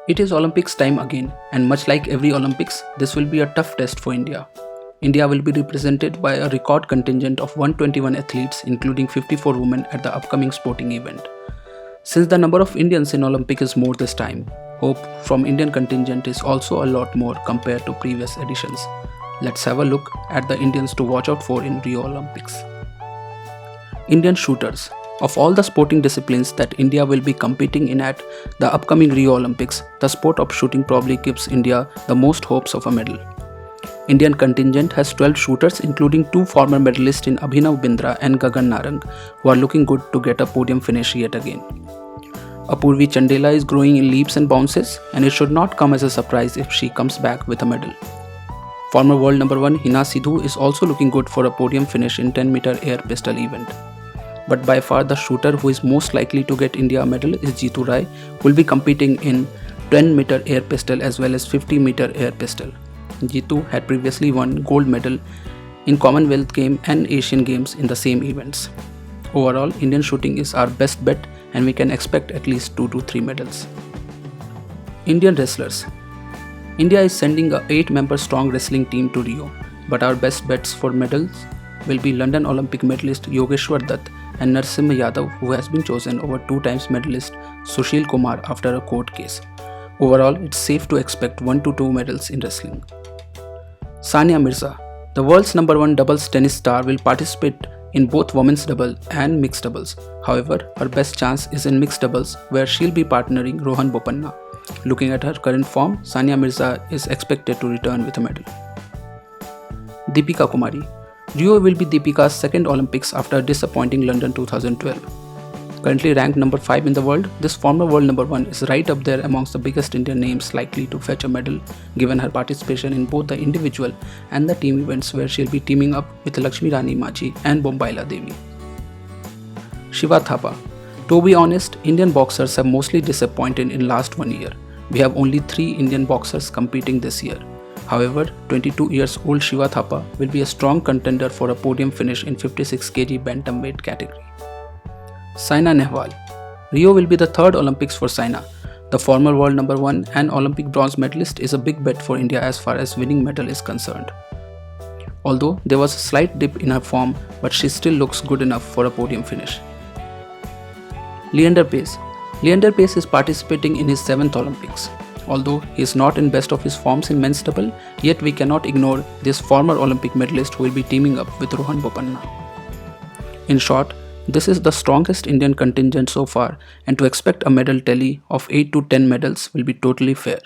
It is Olympics time again, and much like every Olympics, this will be a tough test for India. India will be represented by a record contingent of 121 athletes, including 54 women at the upcoming sporting event. Since the number of Indians in Olympic is more this time, hope from Indian contingent is also a lot more compared to previous editions. Let's have a look at the Indians to watch out for in Rio Olympics. Indian shooters. Of all the sporting disciplines that India will be competing in at the upcoming Rio Olympics, the sport of shooting probably gives India the most hopes of a medal. Indian contingent has 12 shooters, including 2 former medalists in Abhinav Bindra and Gagan Narang, who are looking good to get a podium finish yet again. Apurvi Chandela is growing in leaps and bounces, and it should not come as a surprise if she comes back with a medal. Former world number 1 Hina Sidhu is also looking good for a podium finish in 10-meter air pistol event. But by far the shooter who is most likely to get India a medal is Jeetu Rai, who will be competing in 10-meter air pistol as well as 50-meter air pistol. Jeetu had previously won gold medal in Commonwealth Games and Asian Games in the same events. Overall, Indian shooting is our best bet and we can expect at least 2 to 3 medals. Indian wrestlers. India is sending a 8-member strong wrestling team to Rio, but our best bets for medals will be London Olympic medalist Yogeshwar Dutt and Narasimha Yadav, who has been chosen over 2 times medalist Sushil Kumar after a court case. Overall, it's safe to expect 1 to 2 medals in wrestling. Sania Mirza, the world's number 1 doubles tennis star, will participate in both women's double and mixed doubles. However, her best chance is in mixed doubles, where she'll be partnering Rohan Bopanna. Looking at her current form, Sania Mirza is expected to return with a medal. Deepika Kumari. Rio will be Deepika's second Olympics after a disappointing London 2012. Currently ranked number 5 in the world, this former world number 1 is right up there amongst the biggest Indian names likely to fetch a medal, given her participation in both the individual and the team events, where she'll be teaming up with Lakshmi Rani Machi and Bombaila Devi. Shiva Thapa. To be honest, Indian boxers have mostly disappointed in last 1 year. We have only 3 Indian boxers competing this year. However, 22 years old Shiva Thapa will be a strong contender for a podium finish in 56 kg bantamweight category. Saina Nehwal. Rio will be the 3rd Olympics for Saina. The former world number 1 and Olympic bronze medalist is a big bet for India as far as winning medal is concerned. Although there was a slight dip in her form, but she still looks good enough for a podium finish. Leander Paes. Leander Paes is participating in his 7th Olympics. Although he is not in best of his forms in men's double, yet we cannot ignore this former Olympic medalist who will be teaming up with Rohan Bopanna. In short, this is the strongest Indian contingent so far, and to expect a medal tally of 8 to 10 medals will be totally fair.